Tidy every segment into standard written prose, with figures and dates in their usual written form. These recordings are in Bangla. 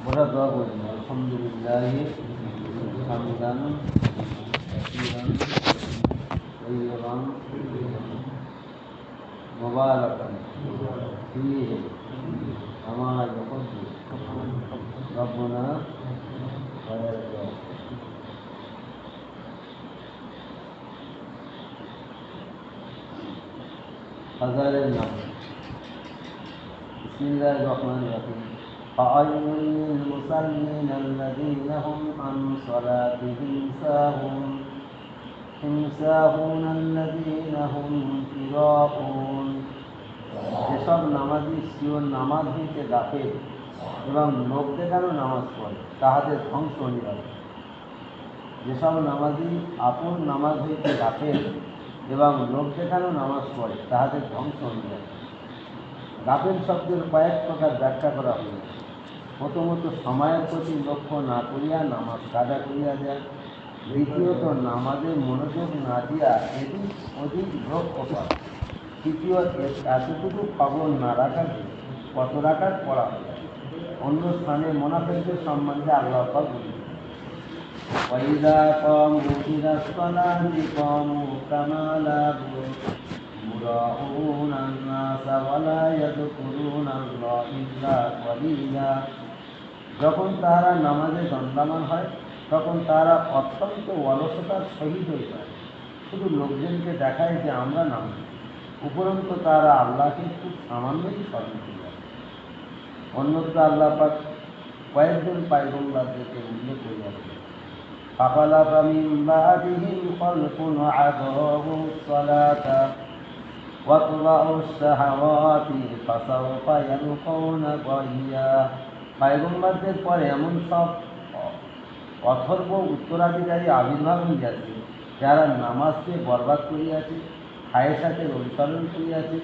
ওরা দোয়া করবেন আলহামদুলিল্লাহ হামদান কাসীরান তাইয়্যিবান মুবারাকান ফীহি কামা ইউহিব্বু রাব্বুনা ওয়া ইয়ারদা। ফাজাইলের নাম বিসমিল্লাহির রহমানির রহিম। فَوَيْلٌ لِّلْمُصَلِّينَ الَّذِينَ هُمْ عَنْ صَلَاتِهِمْ سَاهُونَ الَّذِينَ هُمْ يُرَاءُونَ। যেসব নামাজি সিওর নামাজ হইতে গাফেল এবং লোক দেখানো নামাজ পড়ে তাহাদের ধ্বংস অনিবার্য। যেসব নামাজি আপন নামাজ হইতে গাফেল এবং লোক দেখানো নামাজ পড়ে তাহাদের ধ্বংস অনিবার্য। গাফেল শব্দের কয়েক প্রকার ব্যাখ্যা করা হইয়াছে। প্রথমত সময়ের প্রতি লক্ষ্য না করিয়া নামাজ কাজা করিয়া যায়। দ্বিতীয়ত নামাজে মনোযোগ না দিয়া এদিক ওদিক লক্ষ্য করা। তৃতীয় এতটুকু খবর না রাখা যে কত রাখার পড়া হয়। অন্য স্থানে মুনাফিকদের সম্বন্ধে আল্লাহ পাক বলেছেন, ওয়াইদা কামু ইলাস সালাতি কামু কামা লা মুরাউনা আন-নাসা ওয়া লা ইয়াযকুরুনাল্লাহ ইল্লা কালিলা। যখন তাহারা নামাজে দণ্ডায়মান হয় তখন তাহারা অত্যন্ত অলসতার সহিত হয়ে যায়, শুধু লোকজনকে দেখায় যে আমরা নামাজ। উপরন্তু তাহারা আল্লাহকে খুব সামান্যই স্মরণ করিয়া। অন্যত্র আল্লাহ পাক কয়েকজন পয়গম্বরদেরকে উল্লেখ করিয়াছেন, ফাখালাফা মিন বা'দিহিম খালফুন আযাউস সালাতা ওয়াত্বাউস শাহাওয়াতি ফাসাওফা ইয়ালকাউনা গায়্যা। পয়গম্বরদের পরে এমন সব অথর্ব উত্তরাধিকারী আবির্ভাব হইয়াছে যারা নামাজকে বরবাদ করিয়াছে, খায়েশাতের অনুসরণ করিয়াছে,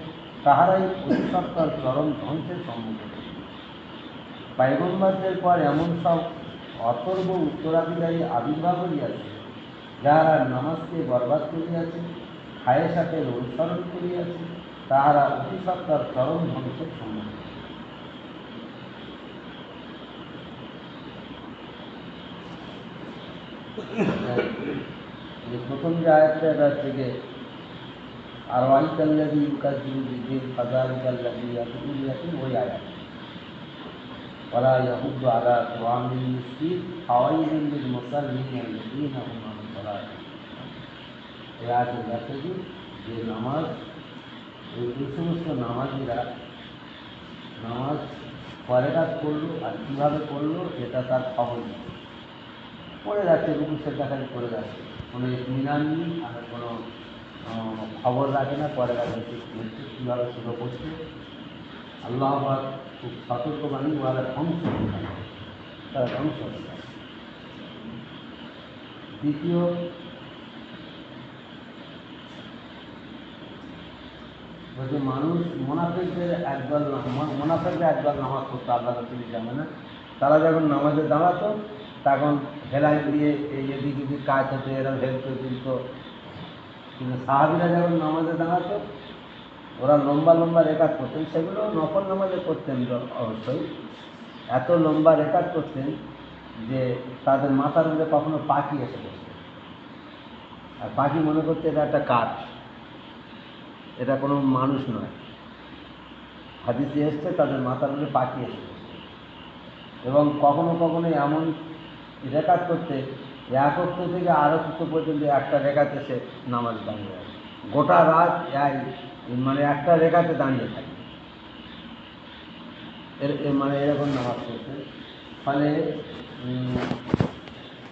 তাহারাই অতিসত্বর চরম ধ্বংসের সম্মুখীন। পয়গম্বরদের পর এমন সব অথর্ব উত্তরাধিকারী আবির্ভাব হইয়াছে যাহারা নামাজকে বরবাদ করিয়াছে, খায়েশাতের অনুসরণ করিয়াছে, তাহারা অতিসত্বর চরম ধ্বংসের সম্মুখীন। প্রথম যে আয়াতটা এটা থেকে আর ওয়াইকাল্লাযী ইউকাযযিবু বিদ্দীন ফাযালিকাল্লাযী ইয়াদউল ইয়াতীম, ওই আয়াত। ওয়ালা ইয়াহুদ্দু আলা তুআমিল মিসকিন ফাওয়াইলুল লিল মুসাল্লিন আল্লাযীনা হুম আন সালাতিহিম। এই আয়াতের ব্যাখ্যা কি, যে নামাজ, এই সমস্ত নামাজিরা নামাজ কয় রাকাত করলো আর কীভাবে করলো এটা তার খবর নেই, পড়ে যাচ্ছে, রুকু সেজদা খালি করে যাচ্ছে, কোনো ইতমিনান নেই, আর কোনো খবর রাখে না পরে রাখে কীভাবে শুরু করছে। আল্লাহ পাক খুব সতর্কবাণী, ওরা ধ্বংস হয়ে যায়, তারা ধ্বংস হয়ে যায়। দ্বিতীয়, বলছে মানুষ মুনাফিকরা একদল নামাজ পড়তো, আল্লাহ রাসূল জানে না। তারা যখন নামাজে দাঁড়াতো তখন হেলাই দিয়ে এই এদিক ওদিক কাজ হতো, এরা হেলতে দিত। কিন্তু সাহাবীরা যখন নামাজে দাঁড়াতো ওরা লম্বা লম্বা রেখাত করতেন, সেগুলো নফল নামাজে করতেন অবশ্যই। এত লম্বা রেখাত করতেন যে তাদের মাথার মধ্যে কখনো পাখি এসে বসত, আর পাখি মনে করতে এটা একটা কাঠ, এটা কোনো মানুষ নয়। হাদিসে এসছে তাদের মাথার মধ্যে পাখি এসে বসত। এবং কখনো কখনো এমন রেখাত করতে এক অক্ত থেকে আর অক্ত পর্যন্ত একটা রেখাতে সে নামাজ দাঁড়িয়ে যায়, গোটা রাত মানে একটা রেখাতে দাঁড়িয়ে থাকে, মানে এরকম নামাজ পড়তেন। ফলে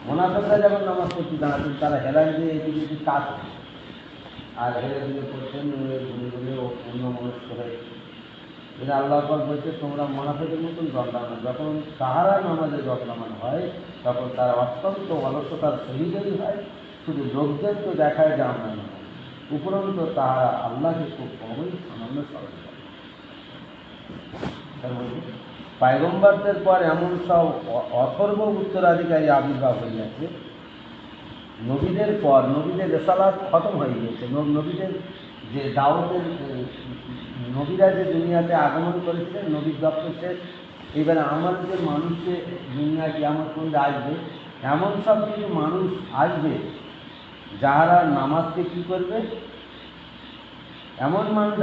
মুনাফিকরা যখন নামাজ পড়তে দাঁড়াতেন তারা হেলান দিয়ে এদিকে কাজ করতেন, আর হেলে দিলে করতেন ঘুরে ঘুরে অন্য মনস্ক হয়ে। এটা আল্লাহ পাক বলছে, তোমরা মুনাফিকের মতন দণ্ডায়মান। যখন তাহারা নামাজে দণ্ডায়মান হয় তখন তারা অত্যন্ত অলসতার সহিতই হয়, শুধু লোকদের তো দেখায় যে আমরা না, উপরন্তু তাহারা আল্লাহকে খুব কমই সামান্য স্মরণ করে। পয়গম্বরদের পর এমন সব অথর্ব উত্তরাধিকারী আবির্ভাব হইয়াছে, নবীদের পর নবীদের রিসালাত খতম হয়ে গিয়েছে। নবীদের যে দাওয়াতের নবীরা যে দুনিয়াতে আগমন করেছিলেন, নবীর দপ্তর শেষ, এবারে আমাদের মানুষকে দুনিয়া কিয়ামত পর্যন্ত আসবে, এমন সব কিছু মানুষ আসবে যারা নামাজকে কী করবে, এমন মানুষ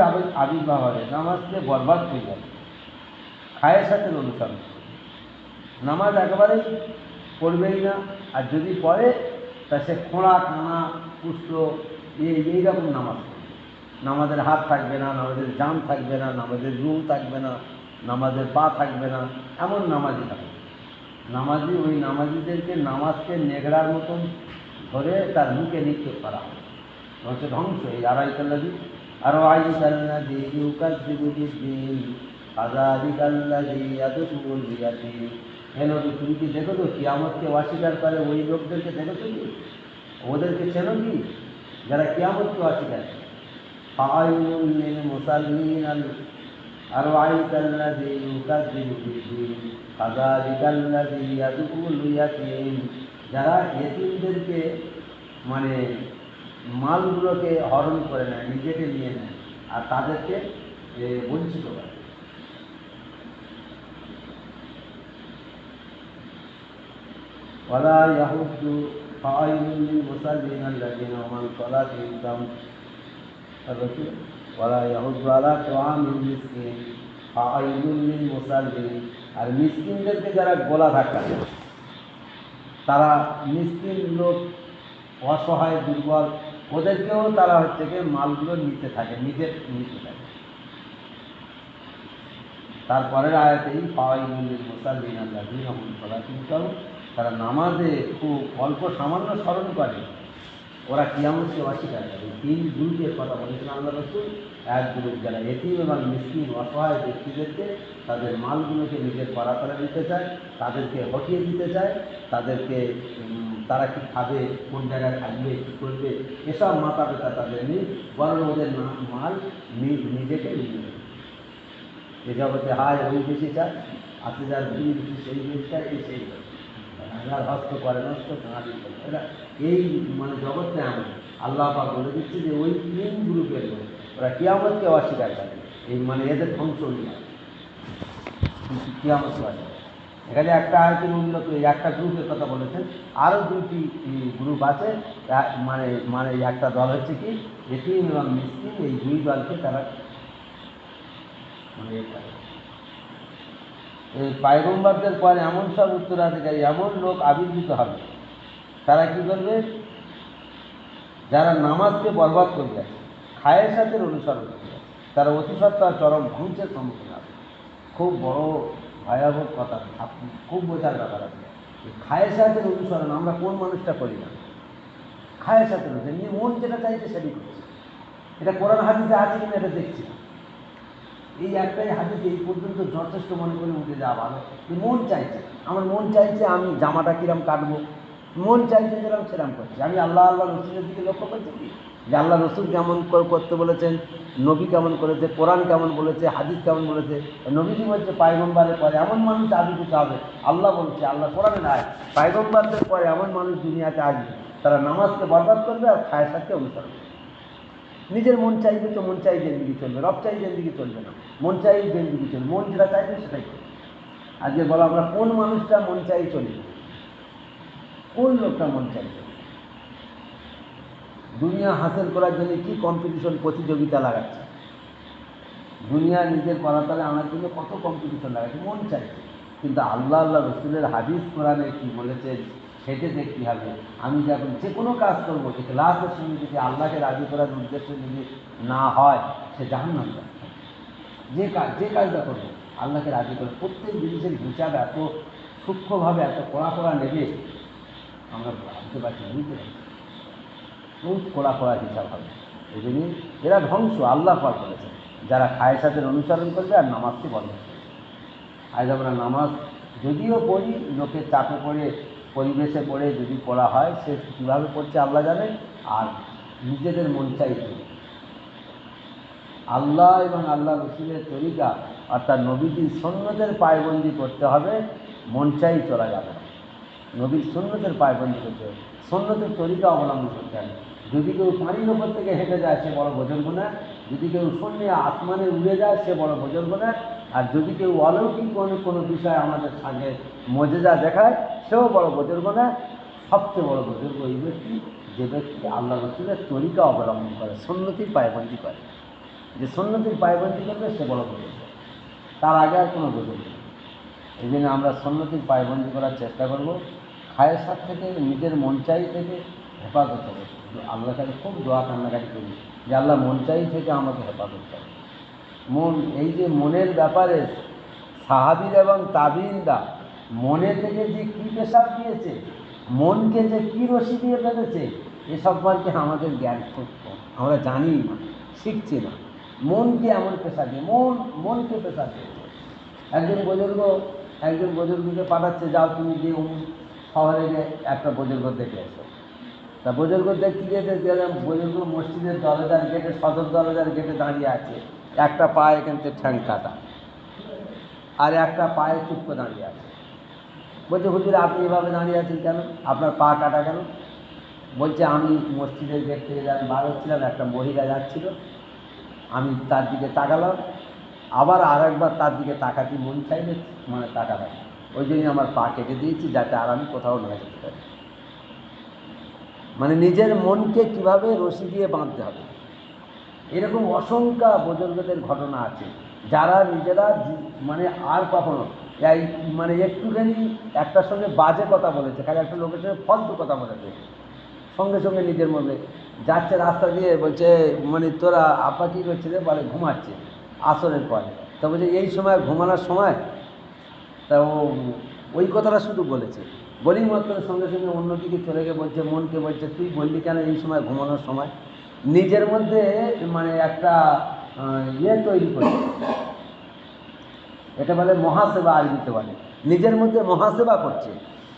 আবির্ভাব হবে নামাজকে বরবাদ হয়ে যাবে, খায়ের সাথে অনুসরণ করবে, নামাজ একেবারেই পড়বেই না, আর যদি পড়ে তা সে খোঁড়া কানা পুষ্ট এইরকম নামাজ পড়বে। নামাজের হাত থাকবে না, নামাজের জাম থাকবে না, নামাজের রুম থাকবে না, নামাজের পা থাকবে না, এমন নামাজি থাকবে। নামাজি ওই নামাজিদেরকে নামাজকে নেগড়ার মতন ধরে তার মুখে নিক্ষেপ করা হবে, হচ্ছে ধ্বংস। এই আড়াইকাল্লাদি আরও আইকাল্লাদি ইউকাদ্দিবুদ্দিন আযালিকাল্লাযী ইয়াদুল ইয়াতীম। হে নবী, তুমি কি দেখো তো কিয়ামতকে অস্বীকার করে ওই লোকদেরকে দেখেছো কি? ওদেরকে চেনো কি যারা কিয়ামতকে অস্বীকার করে? ফাওয়াইলুল লিল মুসাল্লিন আরআইতাল্লাযী ইউকাযযিবু বিদ্দীন আযালিকাল্লাযী ইয়াদুল ইয়াতীম। যারা ইয়েতিমদেরকে মানে মালগুলোকে হরণ করে নেয়, নিজেকে নিয়ে নেয়, আর তাদেরকে বঞ্চিত করে। ওয়ালা ইয়াহুদ্দু ফাওয়াইলুল লিল মুসাল্লিন আল্লাযীনা হুম আন সালাতিহিম সাহুন। ওয়ালা ইয়াহুদ্দু আলা তুআমিল মিসকিন ফাওয়াইলুল লিল মুসাল্লিন। আর মিসকিনদেরকে যারা গলা ধাক্কা দেয়, তারা মিসকিন লোক, অসহায় দুর্বল, ওদেরকেও তারা হচ্ছে গিয়ে মালগুলো নিতে থাকে, নিজের নিতে থাকে। তারপরের আয়াতেই ফাওয়াইলুল লিল মুসাল্লিন আল্লাযীনা হুম আন সালাতিহিম সাহুন। তারা নামাজে খুব অল্প সামান্য স্মরণ করে, ওরা কিয়ামতকে অস্বীকার করে। তিন গ্রুপের কথা বলেছেন আল্লাহ রাসূল। এক গ্রুপ যারা এতিম এবং মিসকিন অসহায় ব্যক্তিদেরকে তাদের মালগুলোকে নিজের করাতলে নিতে চায়, তাদেরকে হটিয়ে দিতে চায়, তাদেরকে তারা কি খাবে, কোন জায়গায় থাকবে, কী করবে, এসব মাথা ব্যথা তাদের নেই, বরং ওদের মাল নিজেকে নিয়ে নেবে। এ জগতে হায় ওই বেশি চায়, আসে যার ভিড় বেশি সেই বেশি চায়, এই সেই হাজার হস্ত করে নষ্ট কাঁদি করে। এরা এই মানে জগৎটা এমন। আল্লাহ পাক বলে দিচ্ছে যে ওই তিন গ্রুপের লোক, ওরা কিয়ামতকে অস্বীকার করে, এই মানে এদের ধ্বংস হয়ে কিয়ামতকে অস্বীকার। এখানে একটা আয়াতের উল্লেখ, একটা গ্রুপের কথা বলেছেন, আরও দুইটি গ্রুপ আছে। মানে মানে একটা দল হচ্ছে কি এতিম এবং মিসকিন, এই দুই দলকে তারা মানে এই পয়গম্বরদের পরে এমন সব উত্তরাধিকারী, এমন লোক আবির্ভূত হবে, তারা কি করবে, যারা নামাজকে বরবাদ করে যায়, খায়ের সাথে অনুসরণ করবে, তারা অতিসত্ত্বা চরম ধ্বংসের সম্মুখীন হবে। খুব বড় ভয়াবহ কথা, খুব বোঝার ব্যাপার আছে। খায়ের সাথে অনুসরণ আমরা কোন মানুষটা করি না? খায়ের সাথে অনুসরণ, মন যেটা চাইছে সেটাই করছে। এটা কোরআন হাদিসে আছে কিনা এটা দেখছি না। এই একটাই হাদিস এই পর্যন্ত যথেষ্ট মনে করে উঠে যাওয়া ভালো। মন চাইছে, আমার মন চাইছে আমি জামাটা কিরম কাটবো, মন চাইছে যেরকম সেরকম করছে। আমি আল্লাহ রসুলের দিকে লক্ষ্য করছি কি, যে আল্লাহ রসুল কেমন করতে বলেছেন, নবী কেমন করেছে, কোরআন কেমন বলেছে, হাদিস কেমন বলেছে। নবীজি বলছে পয়গম্বরের পরে এমন মানুষ আবির্ভূত হবে, আল্লাহ বলছে, আল্লাহ কোরআনে নয়, পয়গম্বরদের পরে এমন মানুষ দুনিয়াতে আসবে, তারা নামাজকে বরবাদ করবে আর খায়ের সাথে অনুসরণ করবে। নিজের মন চাইবে তো মন চাই জেন্দিগি চলবে, রব চাই জেন্দিগি চলবে না, মন চাই জেন্দিগি চলবে, মন যেটা চাইবে সেটাই চলবে। আজকে বলো আমরা কোন মানুষটা মন চাই চলি, কোন লোকটা মন চাই চলি? দুনিয়া হাসিল করার জন্য কি কম্পিটিশন, প্রতিযোগিতা লাগাচ্ছে, দুনিয়া নিজের করাতলে আনার জন্য কত কম্পিটিশন লাগাচ্ছে, মন চাইছে। কিন্তু আল্লাহ রসুলের হাদিস কোরআনে কি বলেছে সেটা দেখতে হবে। আমি যখন যে কোনো কাজ করবো, ইখলাসের সঙ্গে যদি আল্লাহকে রাজি করার উদ্দেশ্য যদি না হয়, সে জাহান্নাম যাবে। যে কাজটা করবো আল্লাহকে রাজি করে, প্রত্যেক জিনিসের হিসাব এত সূক্ষ্মভাবে এত কড়া নেবে, আমরা ভাবতে পারছি, বুঝতে পারছি, খুব কড়া হিসাব হবে। এই জন্য এরা ধ্বংস আল্লাহ পাক বলেছে, যারা খায়ের সাথে অনুসরণ করবে আর নামাজকে বন্ধ করবে। আজ আমরা নামাজ যদিও পড়ি, লোকের চাপে পড়ে, পরিবেশে পড়ে যদি পড়া হয়, সে কীভাবে পড়ছে আল্লাহ জানে, আর নিজেদের মন চাইছে। আল্লাহ এবং আল্লাহ রসুলের তরিকা অর্থাৎ নবীজির সুন্নতের পায়বন্দি করতে হবে, মন চাই চলা যাবে না। নবীর সুন্নতের পায়বন্দি করতে হবে, সুন্নতের তরিকা অবলম্বন করতে হবে। যদি কেউ পানির ওপর থেকে হেঁটে যায় সে বড় বোঝের গুনাহ, যদি কেউ শূন্য আসমানে উড়ে যায় সে বড় বোঝের গুনাহ, আর যদি কেউ অলৌকিক কোনো বিষয় আমাদের সঙ্গে মজেজা দেখায়, সেও বড় বুজুর্গ না। সবচেয়ে বড় বুজুর্গ ওই ব্যক্তি যে ব্যক্তি আল্লাহ রসুলের তরিকা অবলম্বন করে, সুন্নতির পায়বন্দি করে। যে সুন্নতির পায়বন্দি করবে সে বড় বুজুর্গ, তার আগে আর কোনো বুজুর্গ নেই। এই জন্য আমরা সুন্নতির পায়বন্দি করার চেষ্টা করব। খায়েসাত থেকে, নিজের মন চাই থেকে হেফাজত হবে। আল্লাহ কাছে খুব দোয়া কান্নাকাটি করি যে আল্লাহ মন চাই থেকে আমাকে হেফাজত করে। মন, এই যে মনের ব্যাপারে সাহাবীর এবং তাবিঈনরা মনে থেকে যে কী পেশাব দিয়েছে, মনকে যে কী রশি দিয়ে বেঁধেছে, এ সম্পর্কে আমাদের জ্ঞান খুব কম, আমরা জানি না, শিখছি না। মনকে এমন পেশা দিয়ে, মনকে পেশা দিয়েছে। একজন বুজুর্গকে পাঠাচ্ছে, যাও তুমি যে শহরে গিয়ে একটা বুজুর্গ দেখে এসো। তা বুজুর্গ দেখতে গিয়েছে, বুজুর্গ মসজিদের দরজার গেটে, সদর দরজার গেটে দাঁড়িয়ে আছে, একটা পা এখান থেকে ঠ্যাং কাটা, আর একটা পায়ে চুপকে দাঁড়িয়ে আছে। বলছে, হুজুর আপনি এভাবে দাঁড়িয়ে আছেন কেন, আপনার পা কাটা কেন? বলছে, আমি মসজিদের গেট থেকে যখন বার হচ্ছিলাম, একটা মহিলা যাচ্ছিল, আমি তার দিকে তাকালাম, আবার আর একবার তার দিকে তাকাতে মন চাইলে মানে তাকালাম, ওই জন্যই আমার পা কেটে দিয়েছি, যাতে আর আমি কোথাও না যেতে পারি। মানে নিজের মনকে কিভাবে রশি দিয়ে বাঁধতে হবে, এরকম অসংখ্য বুজুর্গদের ঘটনা আছে, যারা নিজেরা মানে আর কখনো এই মানে একটুখানি একটার সঙ্গে বাজে কথা বলেছে, খালি একটা লোকের সঙ্গে ফালতু কথা বলেছে, সঙ্গে সঙ্গে নিজের মধ্যে যাচ্ছে রাস্তা দিয়ে, বলছে মানে তোরা আপা কী করছে রে, বলে ঘুমাচ্ছে আসরের পরে। তা বলছে এই সময় ঘুমানোর সময়, তা ও ওই কথাটা শুধু বলেছে, বলি মাত্র সঙ্গে সঙ্গে অন্যদিকে চলে গিয়ে বলছে, মনকে বলছে, তুই বললি কেন এই সময় ঘুমানোর সময়? নিজের মধ্যে মানে একটা তৈরি করছে, এটা বলে মহাসেবা, আরবিতে বলে। নিজের মধ্যে মহাসেবা করছে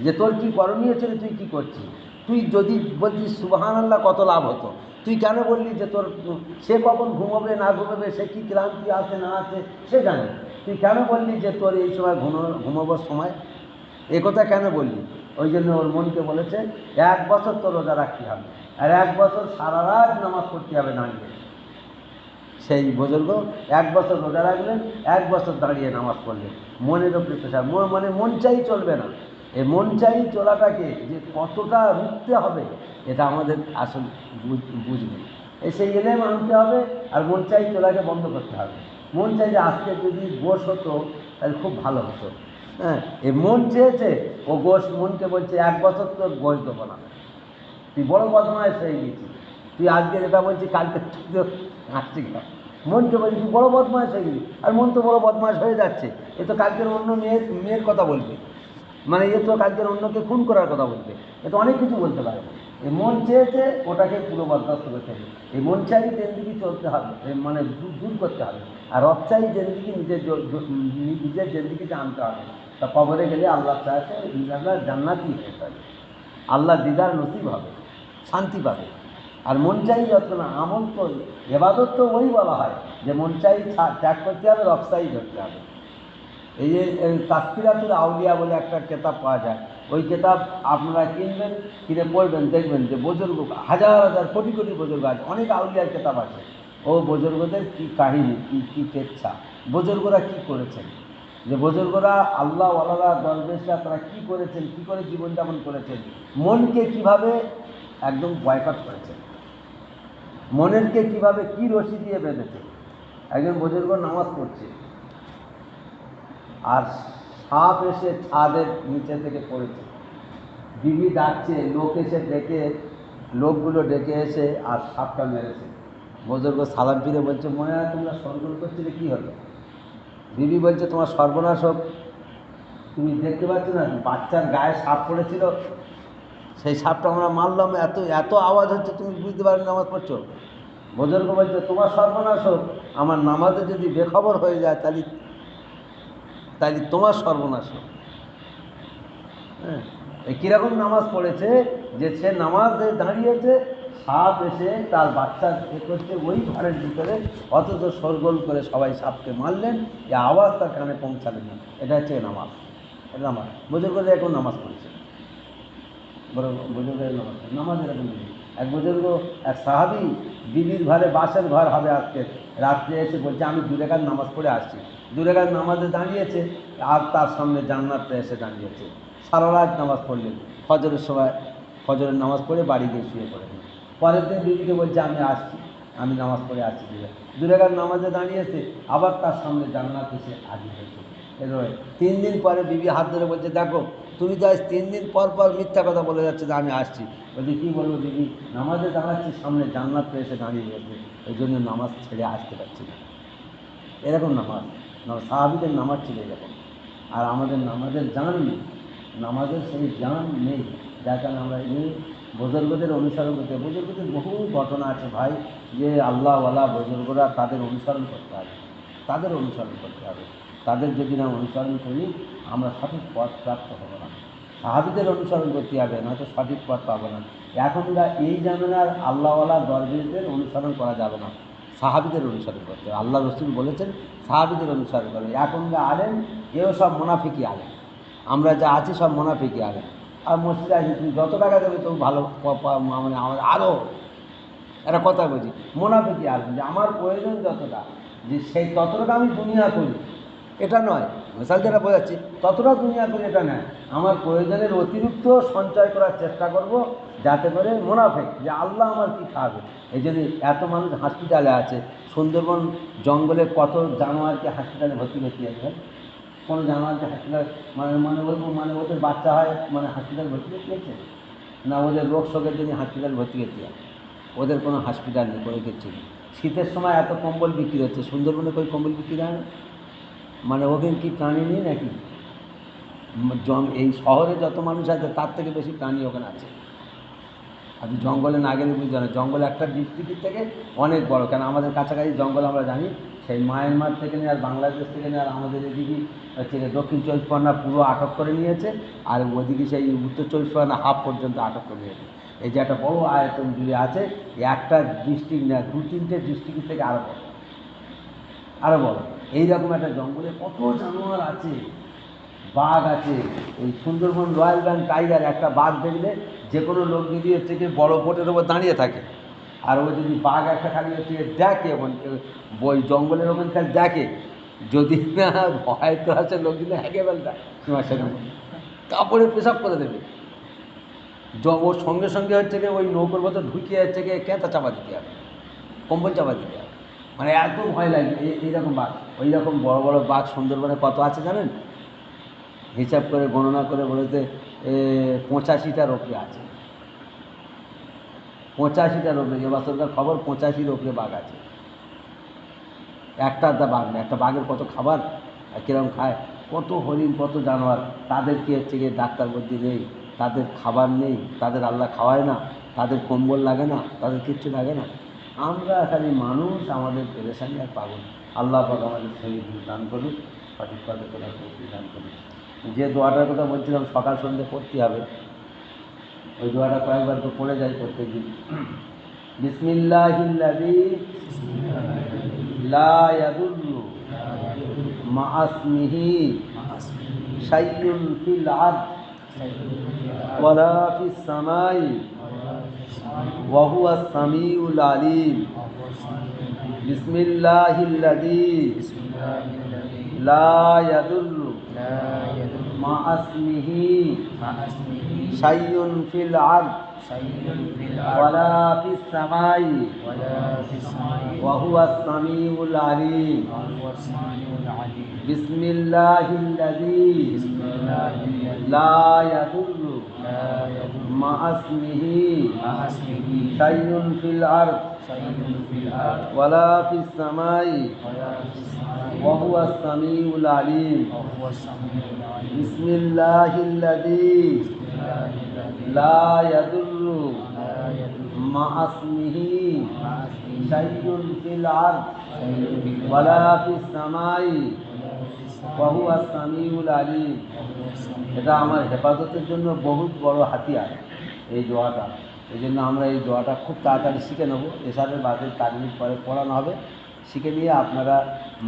যে তোর কী করণীয় ছিল, তুই কী করছিস। তুই যদি বলছিস সুবহানাল্লাহ, কত লাভ হতো। তুই কেন বললি যে তোর সে কখন ঘুমাবে না ঘুমাবে, সে কী ক্লান্তি আছে না আছে সে জানে, তুই কেন বললি যে তোর এই সময় ঘুমাবার সময়, এ কথা কেন বললি? ওই জন্য ওর মনকে বলেছে 1 বছর তোর রোজা রাখতে হবে, আর 1 বছর সারা রাত নামাজ পড়তে হবে দাঁড়িয়ে। সেই বুজুর্গ 1 বছর রোজা রাখলেন, 1 বছর দাঁড়িয়ে নামাজ পড়লেন। মনের ওপরে প্রেশার, মানে মন চাই চলবে না। এই মন চাই চলাটাকে যে কতটা রুখতে হবে, এটা আমাদের আসল বুঝবে। সেই এলেম আনতে হবে, আর মন চাই চলাকে বন্ধ করতে হবে। মন চাই যে আজকে যদি গোশ হতো তাহলে খুব ভালো হতো। হ্যাঁ, এই মন চেয়েছে, ও গোশ মনকে বলছে 1 বছর তোর গোশ দেবো না, তুই বড় বদমাইশ হয়ে গেছিস, তুই আজকে এটা বলছিস কালকে আসছি না। মনকে বলছি তুই বড় বদমাইশ হয়ে গেলি, আর মন তো বড় বদমাইশ হয়ে যাচ্ছে। এ তো কালকের অন্য মেয়ের কথা বলবে, মানে এ তো কালকের অন্যকে খুন করার কথা বলবে, এ তো অনেক কিছু বলতে পারে। এই মন চেয়েছে, ওটাকে পুরো বরদাস্ত করতে হবে। এই মন চাই জেন্দিগি চলতে হবে, মানে দূর করতে হবে। আর অপচাই জেন্দিগি নিজের জেন্দিগিতে আনতে হবে। তা কবরে গেলে আল্লাহ চাইছে ইনশাআল্লাহ জান্নাতি হতে হবে, আল্লাহ দিদার নসিব হবে, শান্তি পাবে। আর মন চাই যত না আমল তো, এবাদত তো ওই বলা হয় যে মন চাই ত্যাগ করতে হবে, রফসাই ধরতে হবে। এই যে তাসকিরাতুল আউলিয়া বলে একটা কেতাব পাওয়া যায়, ওই কেতাব আপনারা কিনবেন, কিনে পড়বেন, দেখবেন যে বুজুর্গ হাজার হাজার কোটি কোটি বুজুর্গ আছে, অনেক আউলিয়ার কেতাব আছে। ও বুজুর্গদের কী কাহিনী, কী কেচ্ছা, বুজুর্গরা কী করেছেন, যে বুজুর্গরা আল্লাহ ওয়ালারা দরবেশরা তারা কী করেছেন, কী করে জীবনযাপন করেছেন, মনকে কিভাবে একদম বয়কট করেছেন, মনেরকে কিভাবে কী রশি দিয়ে বেঁধেছে। একজন বুজুর্গ নামাজ পড়ছে, আর সাপ এসে ছাদের নিচে থেকে পড়েছে, বিবি ডাকছে, লোকগুলো ডেকে এসে আর সাপটা মেরেছে। বুজুর্গ সালাম ফিরে বলছে, মনে হয় তোমরা সরগোল করছিলে, কী হলো? বিবি বলছে, তোমার সর্বনাশ হোক, তুমি দেখতে পাচ্ছ না বাচ্চার গায়ে সাপ পড়েছিল, সেই সাপটা আমরা মারলাম, এত আওয়াজ হচ্ছে, তুমি বুঝতে পারো নামাজ পড়ছো। বুজুর্গ বলছে, তোমার সর্বনাশ হোক, আমার নামাজে যদি বেখবর হয়ে যায় তাহলে তোমার সর্বনাশ হোক। হ্যাঁ, কীরকম নামাজ পড়েছে যে সে নামাজে দাঁড়িয়েছে, সাপ এসে তার বাচ্চা করছে ওই ঘরের ভিতরে, অথচ শোরগোল করে সবাই সাপকে মারলেন, এই আওয়াজ তার কানে পৌঁছালেন না। এটা হচ্ছে নামাজ, এটা নামাজ। বুজুর্গদের এখন নামাজ পড়ছে, বড় বুজুর্গের নামাজ এরকম নেই। এক বুজুর্গ, এক সাহাবী বিবির ঘরে বাসের ঘর হবে আজকে, রাত্রে এসে বলছে আমি 2 রাকাত নামাজ পড়ে আসছি। 2 রাকাত নামাজে দাঁড়িয়েছে, আর তার সামনে জান্নাতে এসে দাঁড়িয়েছে। সারা রাত নামাজ পড়লেন, ফজরের সময় ফজরের নামাজ পড়ে বাড়ি গিয়ে শুয়ে পড়েন। পরের দিন বিবিকে বলছে আমি আসছি, আমি নামাজ পড়ে আসছি। 2 রাকাত নামাজে দাঁড়িয়েছে, আবার তার সামনে জান্নাত এসে হাজির হয়েছে। এরপরে 3 দিন পরে বিবি হাত ধরে বলছে দেখো তুমি তো আজ 3 দিন পর পর মিথ্যা কথা বলে যাচ্ছে যে আমি আসছি। বলছি কী বলবো দিদি, নামাজে দাঁড়াচ্ছি, সামনে জান্নাত এসে দাঁড়িয়ে গেছে, ওই জন্য নামাজ ছেড়ে আসতে পারছি না। এরকম নামাজ সাহাবীদের নামাজ ছিল এরকম। আর আমাদের নামাজের জান নেই, নামাজের সেই জান নেই, যার কারণে আমরা এই বুজুর্গদের অনুসরণ করতে, বুজুর্গদের বহু ঘটনা আছে ভাই, যে আল্লাহওয়ালা বুজুর্গরা, তাদের অনুসরণ করতে হবে, তাদের অনুসরণ করতে হবে। তাদের যদি না অনুসরণ করি আমরা সঠিক পথ প্রাপ্ত হব না। সাহাবীদের অনুসরণ করতে হবে, নয়তো সঠিক পথ পাবো না। এখনকার এই জামানার আল্লাহওয়ালা দরবেশদের অনুসরণ করা যাবে না, সাহাবীদের অনুসরণ করতে হবে। আল্লাহ রসুল বলেছেন সাহাবীদের অনুসরণ করে। এখনকার আলেম এও সব মুনাফিকি আলেম, আমরা যা আছি সব মুনাফিকি আলেম। আর মসজিদে আছে তুমি যত টাকা দেবে তো ভালো মানে আমাদের আরও একটা কথা বলছি, মুনাফিকি আলেম, যে আমার প্রয়োজন যতটা, যে সেই ততটা আমি দুনিয়া করি এটা নয়, মিসাল যেটা বোঝাচ্ছি, ততটা দুনিয়া করি এটা নয়, আমার প্রয়োজনের অতিরিক্ত সঞ্চয় করার চেষ্টা করব, যাতে করে মুনাফিক, যে আল্লাহ আমার কী খাবে। এই জন্য এত মানুষ হসপিটালে আছে, সুন্দরবন জঙ্গলে কত জানোয়ারকে হসপিটালে ভর্তি করতে আছে, কোনো জানোয়ারকে হসপিটাল মানে ওদের বাচ্চা হয় মানে হসপিটাল ভর্তি করতে হচ্ছে না, ওদের রোগ শোকের জন্য হসপিটাল ভর্তি করতে হয়, ওদের কোনো হসপিটাল নেই, কোনো কিছু নেই। শীতের সময় এত কম্বল বিক্রি হচ্ছে, সুন্দরবনে কই কম্বল বিক্রি হয় না? মানে ওদের কি প্রাণী নেই নাকি? এই শহরে যত মানুষ আছে তার থেকে বেশি প্রাণী ওখানে আছে। আপনি জঙ্গলে না গেলে বুঝতে পারেন, জঙ্গল একটা ডিস্ট্রিক্টের থেকে অনেক বড়, কেন আমাদের কাছাকাছি জঙ্গল আমরা জানি, সেই মায়ানমার থেকে নিয়ে আর বাংলাদেশ থেকে নিয়ে আর আমাদের এদিকে হচ্ছে দক্ষিণ 24 পরগনা পুরো আটক করে নিয়েছে, আর ওদিকে সেই উত্তর 24 পরগনা হাফ পর্যন্ত আটক করে নিয়েছে। এই যে একটা বড় আয়তন জুড়ে আছে, একটা ডিস্ট্রিক্ট না 2-3টে ডিস্ট্রিক্ট থেকে আরও বড়, আরও বড়। এইরকম একটা জঙ্গলে কত জানোয়ার আছে, বাঘ আছে। এই সুন্দরবন রয়্যাল বেঙ্গল টাইগার, একটা বাঘ দেখলে যে কোনো লোক যদি হচ্ছে কি বড় বোটের ওপর দাঁড়িয়ে থাকে, আর ও যদি বাঘ একটা খালি হচ্ছে দেখে, ওই জঙ্গলের ওখানকার দেখে, যদি না ভয় তো আছে, লোক যদি হেঁকে ফেলটা কাপড়ে পেশাব করে দেবে, ওর সঙ্গে সঙ্গে হচ্ছে গিয়ে ওই নৌকোর মতো ঢুকিয়ে হচ্ছে গিয়ে কেঁতা চাপা দিতে হবে, কম্বল চাপা দিতে হবে, মানে এত ভয় লাগে। এইরকম বাঘ, ওই রকম বড় বড় বাঘ সুন্দরবনে কত আছে জানেন? হিসাব করে গণনা করে বলেছে 85টার ওপরে আছে, 85টার ওপরে। এবছরকার খবর 85-র ওপরে বাঘ আছে। একটা বাঘ না, একটা বাঘের কত খাবার, কীরকম খায়, কত হরিণ, কত জানোয়ার, তাদেরকে হচ্ছে গিয়ে ডাক্তার বুদ্ধি নেই, তাদের খাবার নেই, তাদের আল্লাহ খাওয়ায় না, তাদের কম্বল লাগে না, তাদের কিচ্ছু লাগে না। আমরা খালি মানুষ, আমাদের পেরেশানি আর পাগল। আল্লাহ পাক আমাদের শরীর দান করুন, সঠিক পথে চলার তৌফিক দান করুন। যে দোয়াটার কথা বলছিলাম সকাল সন্ধ্যে পড়তে হবে, ওই দোয়াটা কয়েকবার তো পড়ে যায় প্রত্যেক দিন। বিসমিল্লাহিল্লাযী লা ইয়াদুররু মা ইসমিহি শাইউন ফিল আরদ ওয়ালা ফিস সামাই ওয়া হুয়াস সামিউল আলিম। বিসমিল্লাহিল্লাযী লা ইয়াদুররু মা ইসমিহি শাইউন ফিল আরদ ওয়ালা ফিস সামাই ওয়া হুয়াস সামিউল আলিম। বিসমিল্লাহিল্লাযী লা ইয়াদুররু মা ইসমিহি শাইউন ফিল আরদ ওয়ালা ফিস সামাই ওয়া হুয়াস সামিউল আলিম। বিসমিল্লাহিল্লাযী লা ইয়াদুররু মা ইসমিহি শাইউন ফিল আরদ ওয়ালা ফিস সামাই ওয়া হুয়াস সামিউল আলিম। এটা আমার হেফাজতের জন্য বহুত বড় হাতিয়ার এই দোয়াটা। এই জন্য আমরা এই দোয়াটা খুব তাড়াতাড়ি শিখে নেব। এশারের বাদে তাকবীর পরে পড়ানো হবে, শিখে নিয়ে আপনারা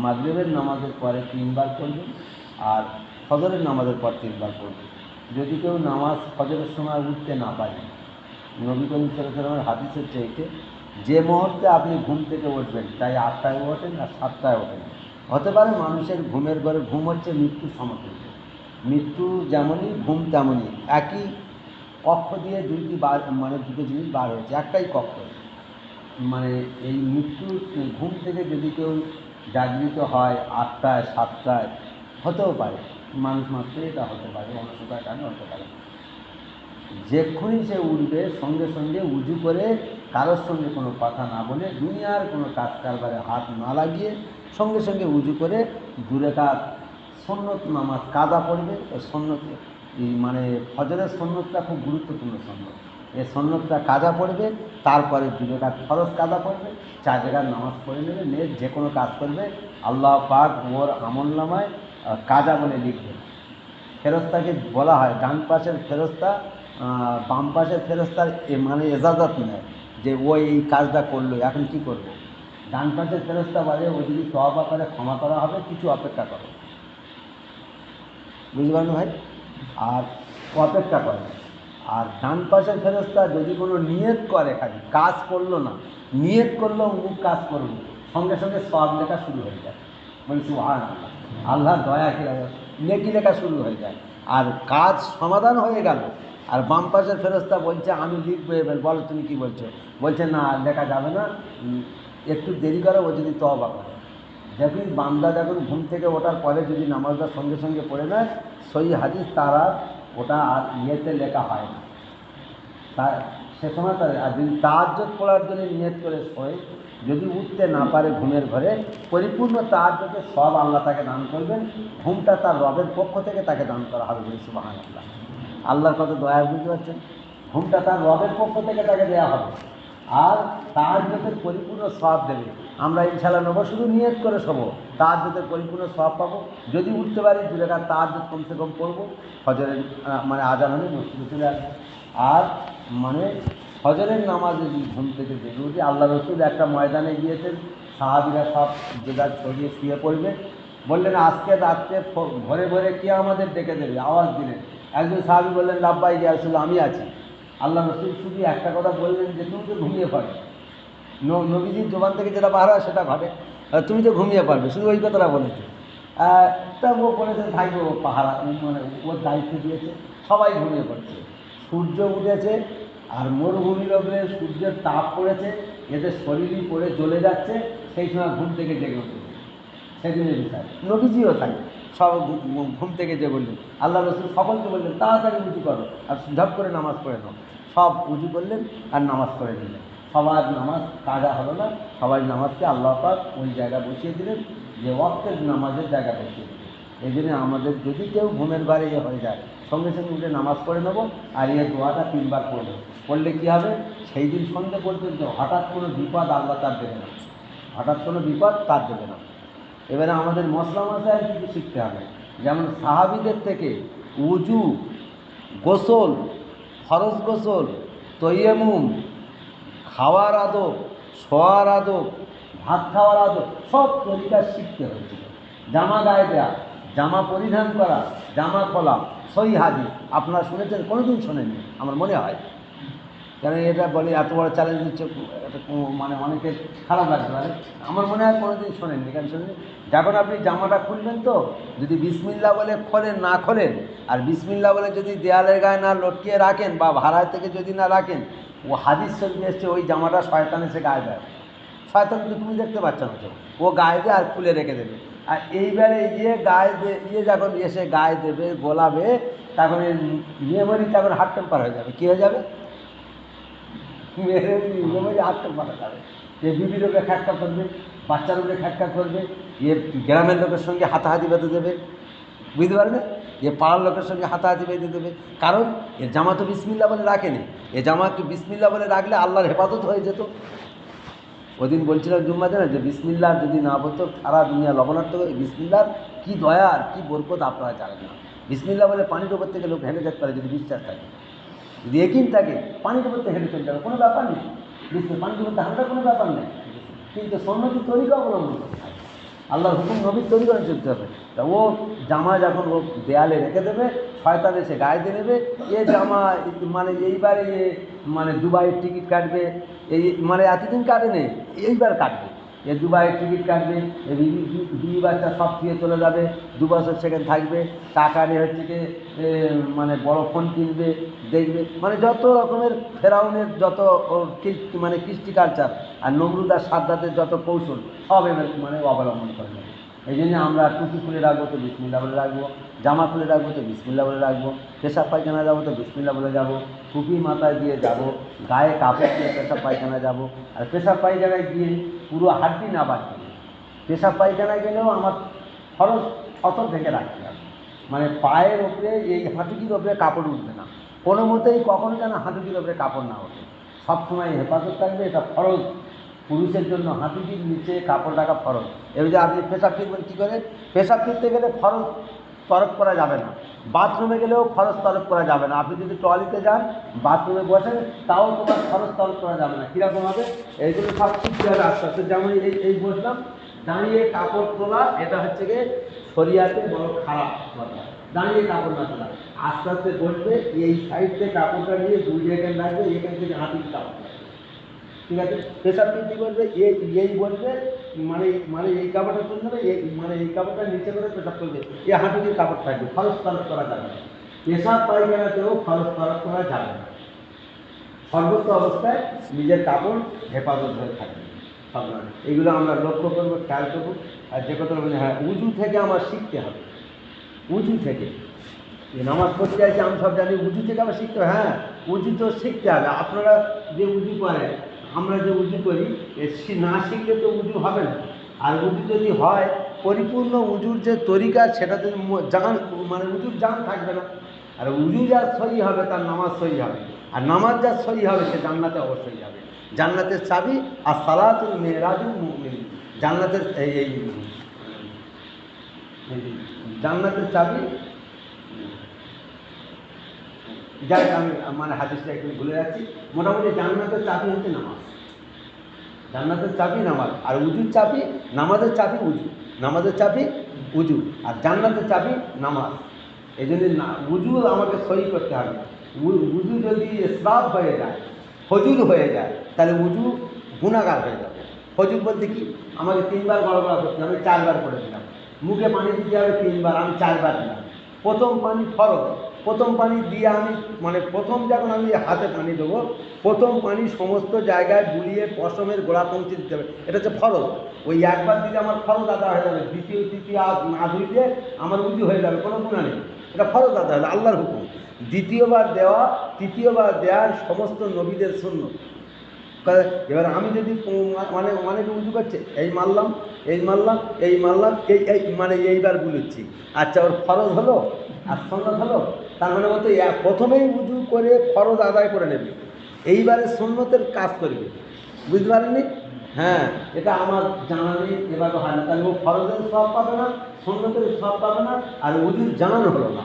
মাগরিবের নামাজের পরে 3 বার পড়বেন, আর ফজরের নামাজের পর 3 বার পড়বেন। যদি কেউ নামাজ ফজরের সময় উঠতে না পারে, নবী করিম সাল্লাল্লাহু আলাইহি ওয়াসাল্লামের হাদিসের চাইতে যে মুহূর্তে আপনি ঘুম থেকে উঠবেন, চাই 8টায় ওঠেন আর 7টায় ওঠেন, হতে পারে মানুষের ঘুমের ঘরে ঘুম হচ্ছে মৃত্যুর সমতুল্য। মৃত্যু যেমনই, ঘুম তেমনই। একই কক্ষ দিয়ে দুইটি বার, মানে দুটো জিনিস বার হয়েছে, একটাই কক্ষ। মানে এই মৃত্যুর ঘুম থেকে যদি কেউ জাগৃত হয় 8টায় 7টায়, হতেও পারে, মানুষ মাত্রই এটা হতে পারে, অসুবিধার কারণে হতে পারে। যেক্ষুনি সে উঠবে সঙ্গে সঙ্গে উজু করে, কারোর সঙ্গে কোনো কথা না বলে, দুনিয়ার কোনো কাজ কারবারে হাত না লাগিয়ে, সঙ্গে সঙ্গে উজু করে দূরে কাজ সুন্নত নামাজ কাজা পড়বে। ও সুন্নত, মানে ফজরের সুন্নতটা খুব গুরুত্বপূর্ণ সুন্নত। এই সুন্নতটা কাজা পড়বে, তারপরে দূরে কাজ ফরজ কাজা পড়বে, 4 জায়গার নামাজ পড়ে নেবে, নিয়ে যে কোনো কাজ করবে, আল্লাহ পাক ওর আমলনামায় কাজা বলে লিখবে। ফেরেশতাকে বলা হয়, ডান পাশের ফেরেশতা বাম পাশের ফেরেশতার মানে এজাজত নেয় যে ও এই কাজটা করলো, এখন কি করবো। ডান পাশের ফেরেশতা বলে ও যদি তওবা করে ক্ষমা করা হবে, কিছু অপেক্ষা করো। বুঝতে পারলো ভাই? আর অপেক্ষা করে। আর ডান পাশের ফেরেশতা যদি কোনো নিয়ত করে, খালি কাজ করলো না, নিয়ত করলো অমুক কাজ করবো, সঙ্গে সঙ্গে সওয়াব লেখা শুরু হয়ে যায়। বলি সুবহানাল্লাহ, আল্লাহর দয়া নেকি লেখা শুরু হয়ে যায়, আর কাজ সমাধান হয়ে গেল। আর বাম পাশের ফেরেশতা বলছে আমি লিখবো, এবার বলো তুমি কি বলছো। বলছে না, লেখা যাবে না, একটু দেরি করো, ও যদি তওবা করে। যখন বান্দা যখন ঘুম থেকে ওঠার পরে যদি নামাজটা সঙ্গে সঙ্গে পড়ে নেয়, সই হাদিস তারা ওটা আর ইয়েতে লেখা হয় না। তা সে সময় তার, আর যদি তাহাজ্জুদ পড়ার জন্য নিয়ত করে শোয়, যদি উঠতে না পারে ঘুমের ঘরে, পরিপূর্ণ তাহাজ্জুদের সব আল্লাহ তাকে দান করবেন। ঘুমটা তার রবের পক্ষ থেকে তাকে দান করা হবে। সুবহানাল্লাহ, আল্লাহর কত দয়া, বুঝতে পারছেন? ঘুমটা তার রবের পক্ষ থেকে তাকে দেওয়া হবে, আর তাহাজ্জুদের পরিপূর্ণ সওয়াব দেবে। আমরা ইনশাআল্লাহ নেবো, শুধু নিয়ত করে শোবো, তাহাজ্জুদের পরিপূর্ণ সওয়াব পাবো। যদি উঠতে পারি 2 রাকাত তাহাজ্জুদ কমসে কম পড়বো, ফজরের মানে আজান হলে মসজিদে চলে আসবো। আর মানে ফজরের নামাজে যদি ঘুম থেকে জেগে উঠি, আল্লাহ রসুল একটা ময়দানে গিয়েছেন, সাহাবীরা সব যে যার ছড়িয়ে শুয়ে পড়বে, বললেন আজকে রাত্রে ভোরে ভোরে কে আমাদের ডেকে দেবে, আওয়াজ দিলেন। একজন সাহাবী বললেন লাব্বাইক ইয়া রাসূলুল্লাহ, আমি আছি। আল্লাহ রসুল শুধু একটা কথা বললেন যে তুমি তো ঘুমিয়ে পড়ে, নবীজির জবান থেকে যেটা বার হয় সেটা ঘটে, তুমি তো ঘুমিয়ে পারবে, শুধু ওই কথাটা বলেছে। তা ও বলেছে থাকবে, ও পাহারা, মানে ওর দায়িত্ব দিয়েছে, সবাই ঘুমিয়ে পড়ছে। সূর্য উঠেছে, আর মরুভূমির ওপরে সূর্যের তাপ পড়েছে, এদের শরীরই পড়ে জ্বলে যাচ্ছে, সেই সময় ঘুম থেকে জেগে উঠেছে। সেদিনের বিষয় নবীজিও থাকে, সব ঘুম থেকে যে বললেন, আল্লাহ রসুল সকলকে বললেন তাড়াতাড়ি উঁচু করো আর ঝপ করে নামাজ পড়ে নাও। সব উঁচু করলেন আর নামাজ পড়ে নিলেন। সবার নামাজ কাজা হলো না, সবাই নামাজকে আল্লাহ পাক ওই জায়গায় বসিয়ে দিলেন, যে ওয়াক্তের নামাজের জায়গা বসিয়ে দিলেন। এই জন্য আমাদের যদি কেউ ঘুমের বারে হয়ে যায়, সঙ্গে সঙ্গে উঠে নামাজ পড়ে নেবো, আর এই দোয়াটা 3 বার পড়বো। পড়লে কী হবে, সেই দিন সন্ধ্যে পর্যন্ত হঠাৎ কোনো বিপদ আল্লাহ তার দেবে না, হঠাৎ কোনো বিপদ তার দেবে না। এবারে আমাদের মশলা মশাইয়ের কিছু শিখতে হবে, যেমন সাহাবীদের থেকে উজু, গোসল, ফরজ গোসল, তৈয়ামুম, খাওয়ার আদব, শোয়ার আদব, ভাত খাওয়ার আদব, সব তরিকা শিখতে হয়েছিল। জামা গায়ে দেওয়া, জামা পরিধান করা, জামা খোলা, সহি হাদিস আপনারা শুনেছেন? কোনোদিন শোনেননি আমার মনে হয়, কারণ এটা বলে এত বড় চ্যালেঞ্জ দিচ্ছে, মানে অনেকে খারাপ লাগতে পারে। আমার মনে হয় কোনোদিন শোনেননি, কেন শোনেননি? যখন আপনি জামাটা খুলবেন, তো যদি বিসমিল্লাহ বলে খোলেন না খোলেন, আর বিসমিল্লাহ বলে যদি দেয়ালের গায়ে না লটকিয়ে রাখেন বা ভাড়ায় থেকে যদি না রাখেন, ও হাদিস শরীফে এসছে ওই জামাটা শয়তান এসে গায়ে দেয়। শয়তান তো তুমি দেখতে পাচ্ছ না, তো ও গায়ে দিয়ে আর খুলে রেখে দেবে। আর এইবারে যখন এসে গায়ে দেবে, গোলাবে, তখন মেমোরি তখন হার্ট টেম্পার হয়ে যাবে। কী হয়ে যাবে? মেমোরি হার্ট টেম্পার হয়ে যাবে। এ বিবির ওপরে খ্যাটকা করবে, বাচ্চার উপরে খ্যাটকা করবে, গ্রামের লোকের সঙ্গে হাতাহাতি বেঁধে দেবে, বুঝতে পারবে? পাড়ার লোকের সঙ্গে হাতাহাতি বেঁধে দেবে। কারণ এ জামা তো বিসমিল্লাহ বলে রাখেনি। এ জামাকে বিসমিল্লাহ বলে রাখলে আল্লাহর হেফাজত হয়ে যেত। ওদিন বলছিলাম জুম্মা দিনে যে বিসমিল্লাহ যদি না বলতো, সারা দুনিয়া লবণার্থ। বিসমিল্লাহর কী দয়া আর কী বরকত আপনারা জানেন না। বিসমিল্লাহ বলে পানির উপর থেকে লোক হেঁটে যেতে পারে, যদি বিশ্বাস থাকে, যদি একিন থাকে, পানির উপর থেকে হেঁটে চলে যাবে, কোনো ব্যাপার নেই। পানির উপর হাঁটার কোনো ব্যাপার নেই, কিন্তু সন্ন্যতির তরিকা অবলম্বন করতে হবে, আল্লাহর হুকুম নবীর তরিকা চলতে হবে। তা ও জামা যখন ও দেয়ালে রেখে দেবে, শয়তান এসে গায়ে দিয়ে নেবে, এ জামা মানে এইবারে মানে দুবাইয়ের টিকিট কাটবে, এই মানে এতদিন কাটেনি, এইবার কাটবে, এ দুবাইয়ের টিকিট কাটবে, বিবি বাচ্চা সব দিয়ে চলে যাবে, 2 বছর সেখানে থাকবে, টাকা নিয়ে হচ্ছে কি মানে বড় ফোন কিনবে, দেখবে, মানে যত রকমের ফেরাউনের যত মানে কৃষ্টি কালচার আর নমরুদ আর সাদ্দাতের যত কৌশল সব মানে অবলম্বন করে নেবে। এই জন্য আমরা টুপি খুলে রাখবো তো বিসমিল্লাহ বলে রাখবো, জামা খুলে রাখবো তো বিসমিল্লাহ বলে রাখবো, পেশাব পায়খানা যাবো তো বিসমিল্লাহ বলে যাবো, টুপি মাথায় দিয়ে যাবো, গায়ে কাপড় দিয়ে পেশাব পায়খানা যাবো। আর পেশাব পায়খানায় গিয়ে পুরো হাড্ডি না বাড়তে, পেশাব পায়খানায় গেলেও আমার খরচ সতর থেকে রাখতে হবে, মানে পায়ের ওপরে এই হাঁটুটির ওপরে কাপড় উঠবে না, কোনো মতেই কখনো যেন হাঁটুটির ওপরে কাপড় না ওঠে, সবসময় হেফাজত থাকবে, এটা ফরজ পুরুষের জন্য, হাঁটুটির নিচে কাপড় রাখা ফরজ। এবার যে আপনি পেশাব ফিরবেন কী করে, পেশাব ফিরতে গেলে ফরজ তরফ করা যাবে না, বাথরুমে গেলেও খরচ তরফ করা যাবে না, আপনি যদি টয়লেটে যান বাথরুমে বসেন তাও তোমার খরচ তরফ করা যাবে না। কীরকম হবে, এইগুলো সব শিখতে হবে আস্তে আস্তে। যেমন এই বসলাম, দাঁড়িয়ে কাপড় তোলা, এটা হচ্ছে গিয়ে শরিয়াতে বড় খারাপ কথা, দাঁড়িয়ে কাপড় না তোলা, আস্তে আস্তে বসবে, এই সাইড থেকে কাপড়টা নিয়ে 2 জায়গায় রাখবে, এখান থেকে হাঁটুর কাপড়, ঠিক আছে, পেশাব কী করবে, এই বলবে, মানে মানে এই কাপড়টা তুলতে হবে, মানে এই কাপড়টা নিচে করে পেশাব করবে, এই হাঁটুটির কাপড় থাকবে, খরচ তরফ করা যাবে না, পেশাব পায়খানাতেও খরচ তরফ করা যাবে না, সর্বোচ্চ অবস্থায় নিজের কাপড় হেফাজত হয়ে থাকবে সব। এইগুলো আমরা লক্ষ্য করবো, খেয়াল করবো। আর যে কথা বলি, হ্যাঁ উজু থেকে আমার শিখতে হবে, উজু থেকে নামাজ পড়তে চাইছে আমি সব জানি, উজু থেকে আমার শিখতে হবে, হ্যাঁ উজু তো শিখতে হবে। আপনারা যে উজু করেন, আমরা যে উজু করি, না শিখলে তো উজু হবে না। আর উজু যদি হয় পরিপূর্ণ উজুর যে তরিকা, সেটাতে জান মানে উজুর জান থাকবে না। আর উজু যার সহি হবে তার নামাজ সহি হবে, আর নামাজ যার সহি হবে সে জান্নাতে অবশ্যই যাবে। জান্নাতের চাবি আর সালাতুল মিরাজুল মুমিন, জান্নাতের এই জান্নাতের চাবি, যাই আমি মানে হাদিসটা একটু ভুলে যাচ্ছি, মোটামুটি জান্নাতের চাবি হচ্ছে নামাজ, জান্নাতের চাবি নামাজ, আর উজুর চাবি, নামাজের চাবি উজু, নামাজের চাবি উজু, আর জান্নাতের চাবি নামাজ। এই জন্য উজু আমাকে সহি করতে হবে। উজু যদি ইসরাফ হয়ে যায়, ফজুল হয়ে যায়, তাহলে উজু গুনাহগার হয়ে যাবে। ফজুল বলতে কি, আমাকে 3 বার গড়গড়া করতে হবে, 4 বার করে দিলাম, মুখে পানি দিতে হবে 3 বার, আমি 4 বার দিলাম। প্রথম পানি ফরজ, প্রথম পানি দিয়ে আমি মানে প্রথম যখন আমি হাতে পানি দেবো, প্রথম পানি সমস্ত জায়গায় বুলিয়ে পশমের গোড়া পৌঁছে দিতে হবে, এটা হচ্ছে ফরজ। ওই একবার দিলে আমার ফরজ আদা হয়ে যাবে, দ্বিতীয় তৃতীয় না ধুইলে আমার উজু হয়ে যাবে, কোনো গুনাহ নেই, এটা ফরজ আদা হলো আল্লাহর হুকুম। দ্বিতীয়বার দেওয়া, তৃতীয়বার দেওয়ার সমস্ত নবীদের সুন্নাত। এবার আমি যদি মানে অনেকে উজু করছে, এই মারলাম এই মারলাম এই মারলাম এই মানে এইবার বুঝছি, আচ্ছা ওর ফরজ হলো আর সুন্নাত হলো, তার মানে মতো প্রথমেই উজু করে ফরজ আদায় করে নেবে, এইবারে সুন্নতের কাজ করবে, বুঝতে পারেননি? হ্যাঁ, এটা আমার জানা নেই, এবার হয় না, তাহলে ও ফরজের সব পাবে না, সুন্নতের সব পাবে না, আর উজুর জান হলো না।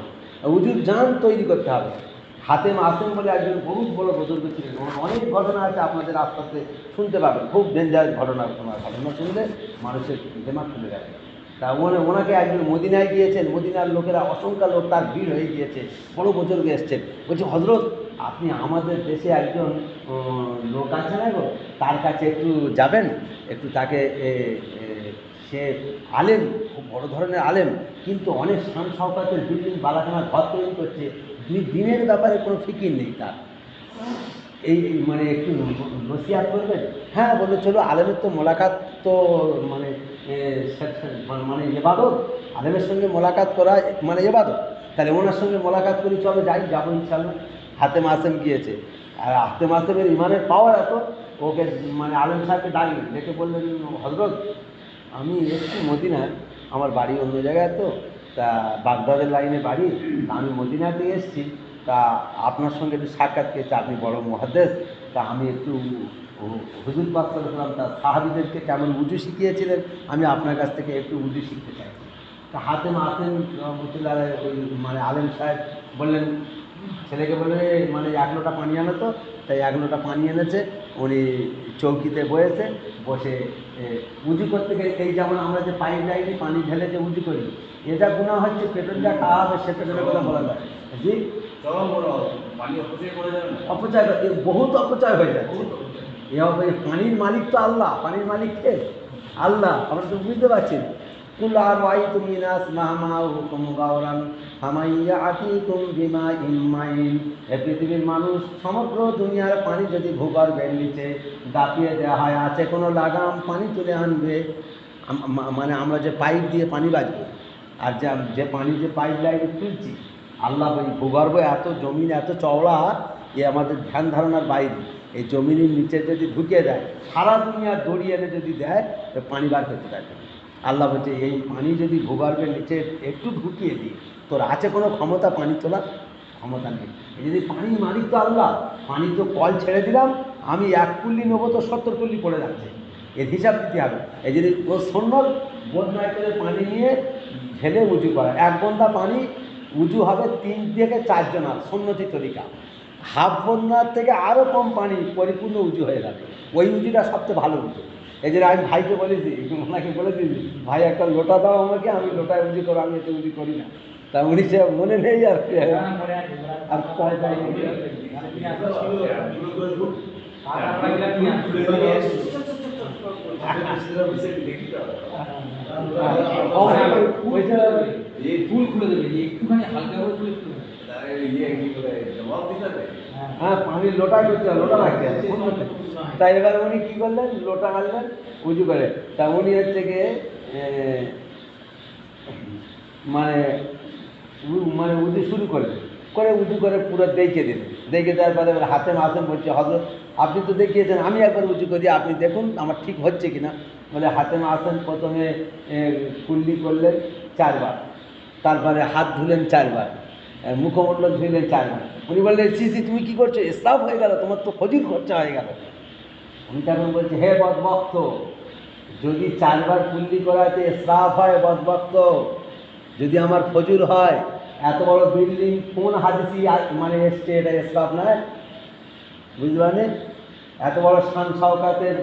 উজুর জান তৈরি করতে হবে। হাতেম আসেম বলে একজন বহুত বড় বুজুর্গ ছিলেন, অনেক ঘটনা আছে আপনাদের আস্তে শুনতে পাবেন, খুব ডেঞ্জারাস ঘটনা, ঘটনা শুনলে মানুষের দিমাগ খুলে যাবে। তা ওনাকে একজন মদিনায় গিয়েছেন, মদিনার লোকেরা অসংখ্য লোক, তার ভিড় হয়ে গিয়েছে, বড় বুজুর্গ এসছেন, বলছে হজরত আপনি আমাদের দেশে একজন লোক আছে না গো, তার কাছে একটু যাবেন, একটু তাকে সে আলেম, খুব বড় ধরনের আলেম, কিন্তু অনেক শান শওকতের বিল্ডিং বালাখানা ঘর তৈরি করছে, দিনের ব্যাপারে কোনো ফিকির নেই তার, এই মানে একটু নসিহাত করবেন? হ্যাঁ, বললো চলো, আলেমের তো মোলাকাত তো মানে মানে ইবাদত, আলেমের সঙ্গে মোলাকাত করা মানে ইবাদত, তাহলে ওনার সঙ্গে মোলাকাত করি, চলো যাই, যাবো ইনশাল্লাহ। হাতেম আসেম গিয়েছে, আর হাতেম আসেমের ইমানের পাওয়ার এত, ওকে মানে আলেম সাহেবকে ডাকলেন, ডেকে বললেন হজরত আমি এসছি মদিনায়, আমার বাড়ি অন্য জায়গায়, তো তা বাগদাদের লাইনে বাড়ি, আমি মদিনাতে এসেছি, তা আপনার সঙ্গে একটু সাক্ষাৎ পেয়েছি, আপনি বড় মুহাদ্দিস, তা আমি একটু হুজুর পাক সাল্লাল্লাহু আলাইহি ওয়াসাল্লাম তার সাহাবীদেরকে কেমন উজু শিখিয়েছিলেন, আমি আপনার কাছ থেকে একটু উজু শিখতে চাই। তা হাতেম আসেন রহমতুল্লাহ ওই মানে আলেম সাহেব বললেন, ছেলেকে বলে মানে 1 লোটা পানি আনো তো, তাই 1 লোটা পানি এনেছে, উনি চৌকিতে বসে উজু করতে গেলে এই যেমন আমরা যে পাইপ লাইনে পানি ঢেলে যে উজু করি, এটা গুণা হচ্ছে, পেট্রোল যা খাওয়া হবে সে পেট্রোলের কথা বলা যায়। জি, অপচয়, বহুত অপচয় হয়ে যাচ্ছে। পানির মালিক তো আল্লাহ, পানির মালিক কে? আল্লাহ। আমরা তো বুঝতে পারছি না। কুল আরাইতুম মিন আসমা'হু হুকুম গাওরান ফামাইয়া আতিকুম বিমা ইম্মাইন। এই পৃথিবীর মানুষ, সমগ্র দুনিয়ার পানি যদি ভূগর্ভের নিচে দাপিয়ে দেওয়া হয়, আছে কোনো লাগাম, পানি তুলে আনবে। মানে আমরা যে পাইপ দিয়ে পানি বাজবো, আর যে পানি যে পাইপ লাইনে তুলছি, আল্লাহ ওই ভূগর্ভ এত জমিন এত চওড়া, এ আমাদের ধ্যান ধারণার বাইরে। এই জমিনের নিচে যদি ঢুকিয়ে দেয়, সারা দুনিয়া দড়িয়ে এনে যদি দেয়, তো পানি বার করতে পারবে না। আল্লাহ বলছে এই পানি যদি ভূগর্ভের নিচে একটু ঢুকিয়ে দিই, তোর আছে কোনো ক্ষমতা পানি তোলার? ক্ষমতা নেই। এই যদি পানি মালিক তো আল্লাহ, পানি তো কল ছেড়ে দিলাম, আমি 1 কুল্লি নেবো তো 70 কুল্লি পড়ে যাচ্ছে, এর হিসাব দিতে হবে। এই যদি ও সুন্নত বদনায় করে পানি নিয়ে ঢেলে উঁচু করা, 1 বন্দা পানি উঁচু হবে 3 থেকে 4 জনার সুন্নতি তরিকা। হাফ বন্যার থেকে আরও কম পানি পরিপূর্ণ উঁচু হয়ে যাবে, ওই উঁচুটা সবচেয়ে ভালো উঁচু। এই জন্য আমি ভাইকে বলেছি, ওনাকে বলে দিয়েছি, ভাই একটা লোটা দাও আমাকে, আমি লোটায় উঁচু করো, আমি এতে উঁচু করি না। তা উনি সে মনে নেই আর ফুল খুলে দেবে, একটুখানি হালকা করে খুলে দেবে। হ্যাঁ, পানির লোটা করতে হবে, লোটা রাখতে হবে। তাই এবার উনি কী করলেন, লোটা আনলেন উঁচু করে। তা উনি হচ্ছে গিয়ে মানে মানে উঁচু শুরু করলেন, উঁচু করে পুরো দেখে দিলেন। দেখে দেওয়ার পরে এবার হাতে মাসেন বলছে, হজরত আপনি তো দেখিয়েছেন, আমি একবার উঁচু করি, আপনি দেখুন আমার ঠিক হচ্ছে কিনা। বলে হাতে মাসেন প্রথমে কুল্লি করলেন 4 বার, তারপরে হাত ধুলেন 4 বার, মুখমণ্ডল ধুলেন 4 বার। উনি বললেন, সিসি তুমি কী করছো, ইসরাফ হয়ে গেল, তোমার তো ফজিল খরচা হয়ে গেল। উনি তখন বলছে, হে বদবক্ত, যদি 4 বার কুল্লি করাতে ইসরাফ হয়, বদবক্ত, যদি আমার ফজুল হয়, এত বড় বিল্ডিং কোন হাদিসি মানে এসছে এটা ইসরাফ নয়? বুঝতে পারেন? এত বড় শান শওকাতের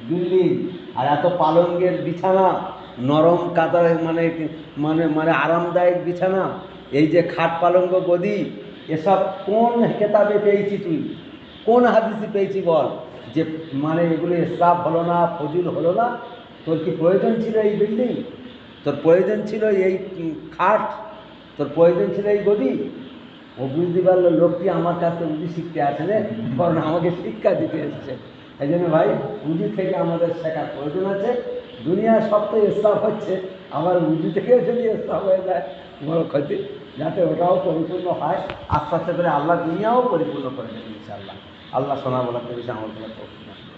বিল্ডিং, আর এত পালঙ্গের বিছানা, নরম কাতার মানে মানে মানে আরামদায়ক বিছানা, এই যে খাট পালঙ্গ গদি, এসব কোন কেতাবে পেয়েছি তুই? কোন হাদিসে পেয়েছি বল যে মানে এগুলো ইসরাফ হলো না, ফজুল হলো না? তোর কি প্রয়োজন ছিল এই বিল্ডিং? তোর প্রয়োজন ছিল এই খাট? তোর প্রয়োজন ছিল এই গদি? ও বুঝতে পারলো লোকটি আমার কাছে উঁচু শিখতে আসে রে, কারণ আমাকে শিক্ষা দিতে এসছে। এই জন্য ভাই, উঁচু থেকে আমাদের শেখার প্রয়োজন আছে। দুনিয়ার সব তো ইসরাফ হচ্ছে, আমার উঁচু থেকেও যদি ইসরাফ হয়ে যায় বড় ক্ষতি। যাতে ওটাও পরিপূর্ণ হয়, আস্তে আস্তে করে আল্লাহ দুনিয়াও পরিপূর্ণ করে দেবেন ইনশাআল্লাহ। আল্লাহ শোনা বলার বেশি আমল করার তৌফিক দান করুন।